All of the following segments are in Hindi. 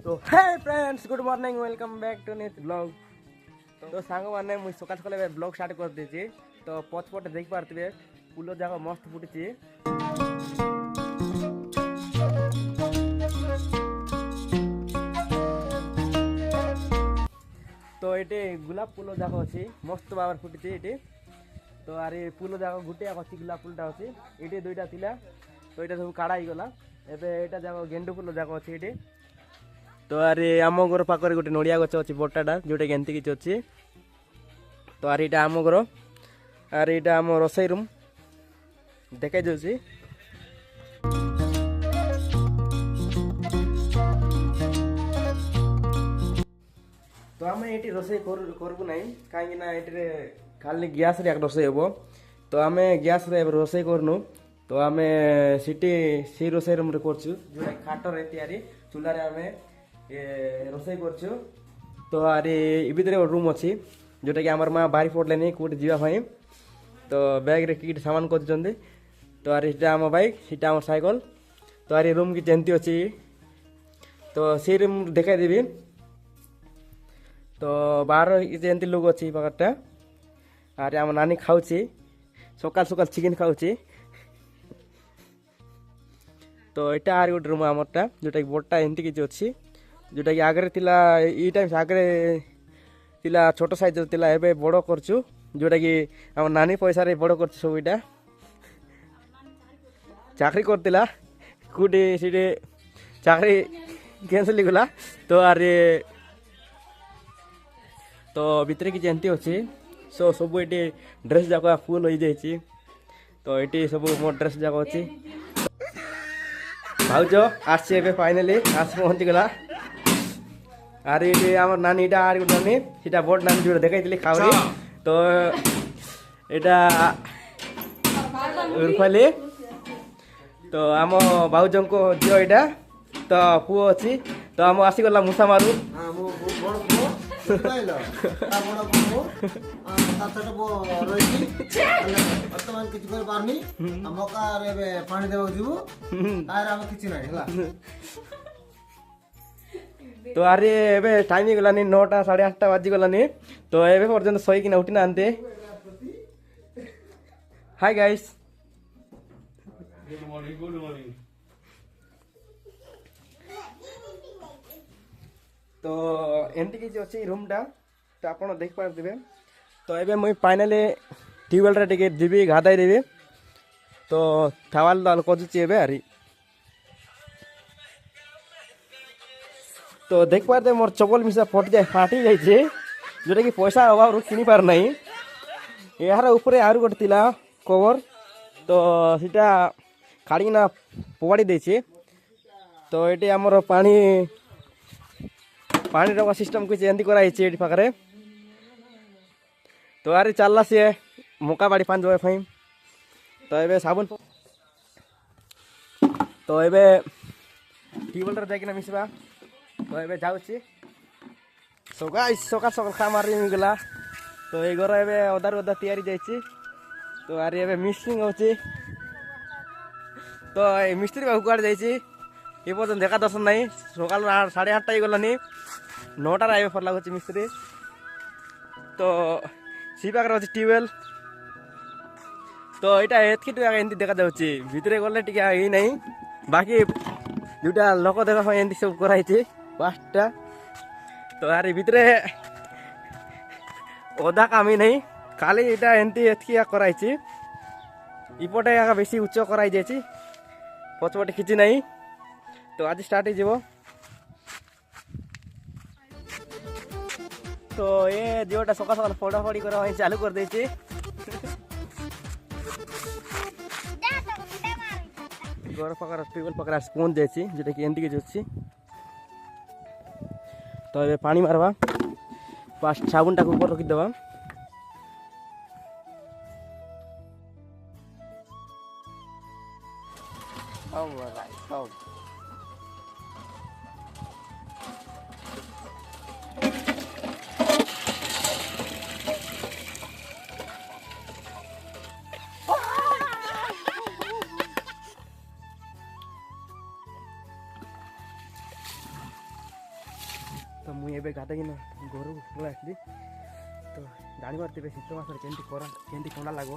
तो hey friends good morning welcome back to next blog. तो सांग मैंने मुझे सकाल सकाल ब्लॉग स्टार्ट कर देছি। तो पछपटे देख पारे फूल जाक मस्त फुटी। तो ये गोलाप फूल जाक अच्छी मस्त भाव फुटी ये। तो आरे फूल जाक गोटे अच्छी गोलाप फूलटा अच्छी ये दुईटा थिला। तो ये सब काढ़ा गला एटा जाक गेंडू फूल जाक अच्छी ये। तो आरे आम घर पाखे गोटे नड़िया गच अच्छी बटाटा जोटा कि एमती किसी अच्छी। तो आरे यहाँ आम घर आरे यहाँ आम रोसई रूम देखा जाऊँगी। तो आम ये रोसई करूँ ना कहीं ये खाली गैस रोसई हम। तो आम गैस रोसई करनु। तो आम सी रोसई रूम कर खाटर तैयारी चूल्हा आम रोसई कर। तो आरे भितर रूम अच्छी जोटा कि आम माँ बाहरी पड़े कौटे जावाई। तो बैग रे कि सामान कर। तो आरे आम बाइक सीटा आम साइकल। तो आरे रूम की जेमती अच्छी। तो सी रूम देखा देवी। तो बाहर एमती लोग अच्छी पाखटा आरे आम नानी खाऊँ सकाल सकाल चिकेन खाऊँ। तो यहाँ आर गोटे रूम आमरटा जोटा कि बड़टा एमती किसी अच्छी जोटा कि आगे थिला ई टाइम आगे थिला छोट साइज थिला एबे बड़ करछु जोटा कि हम नानी पैसा रे बड़ करछु सब इटा चाकरी करतिला कुडी सिडे चाकरी कैंसिल गला। तो आरे तो भितर कि एमती अच्छी सो सब ये ड्रेस जाक फुल हो जाइए। तो ये सब मो ड्रेस जाक अच्छी भाज आसी फाइनाली आस पहुँची गला। आरे ये आम नानी इटा आर गोटे नानी सीटा बड़ नानी जो देखी खाऊरी। तो यहाँ उर्फाली तो आम भाज को झील यहाँ तो पुओ अच्छी। तो आम आसीगला मूसा मारू तो आरे एबे टाइम ही गलानी 9टा 8:30 बाजी गलानी। तो एबे पर्यंत सही किना उठी ना आनते। Hi guys good morning. तो एमती किसी अच्छी रूमटा तो आप देख पारे। तो ये मुझे फाइनाली ट्यूबवेल टे जीवी गाधाई देवी। तो थावाल दाल खोजुची एबे हारी। तो देख पारे मोर चपल मिसा फाटी जाइए जोटा कि पैसा अभाव किनी पार नहीं। यार ऊपर आर गोटे थिला कवर तो सीटा काढ़ीना फोड़ी देछे। तो ये आमर पानी पानी रखा सिस्टम कुछ एमती कराई पाखे। तो आरे चलला सी मका बाड़ी पानी जगह फाइन। तो ये साबुन तो ये ट्यूबवेल जाकिना मिसवा। तो ये जाऊँगी सो गाइस सकाल सकाल खा मारी गला। तो ये घर ए अदार अदा तैयारी जाइए। तो आरे ए मिस्ट्री होची। तो मिस्त्री बाबू कड़े जाइए ये पर्यटन देखा दर्शन ना सकाल 8:30 गलानी 9टार आए फर लगुच मिस्त्री। तो सी पाखे अच्छे ट्यूबवेल। तो यहाँ एतकी एमती देखा जाऊँगी भितर गले टी नहीं बाकी जोटा लोक देखा एमती सब कराई 5टा। तो यार भितर अधा काम ही नहीं खाली यहाँ एमती एतकी कराई इपटे बेसी उच्च कराई जाइए पछपटे किसी नहीं। तो आज स्टार्ट हो। तो ये जोटा सकाल सकाल फोड़ाफोड़ी कर चालू कर देछि। घर पाखर ट्यूबवेल पाखर पहुँच जाइए जोटा कि एमती किसी अच्छी। तो ये पानी मारवा फास्ट साबुन टाक ऊपर रखीदेवा। तो मुझे एवं गाधेकिना घर को पलि आसली तो जापारे शीत मसरे केमती थंडा लगे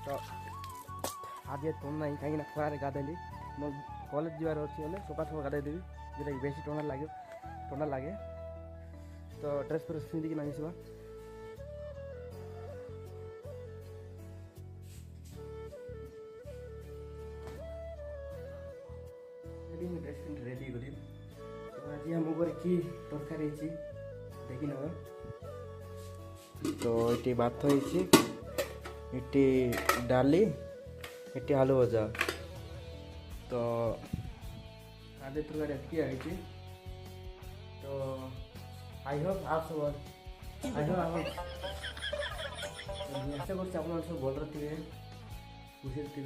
तो आज ये थंड ना कहीं खरार गाधेली मो कॉलेज जीवार अच्छी गले सका सका गाधेदेवी जोटा कि बेस ठंडा लगे तो ड्रेस फ्रेस पिंधिकी मिसवा ड्रेस पिंध रेडी करी तो आज आम घर कि तरकारी देखी नब तो ये भात ये डाली ये आलू भजा तो आलू तरकारी एति तो आई होप आप सब आशा कर सब भल थे खुशी थे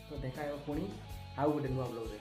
तो देखा पुणी आउ गोटे नुआ ब्लॉग रे।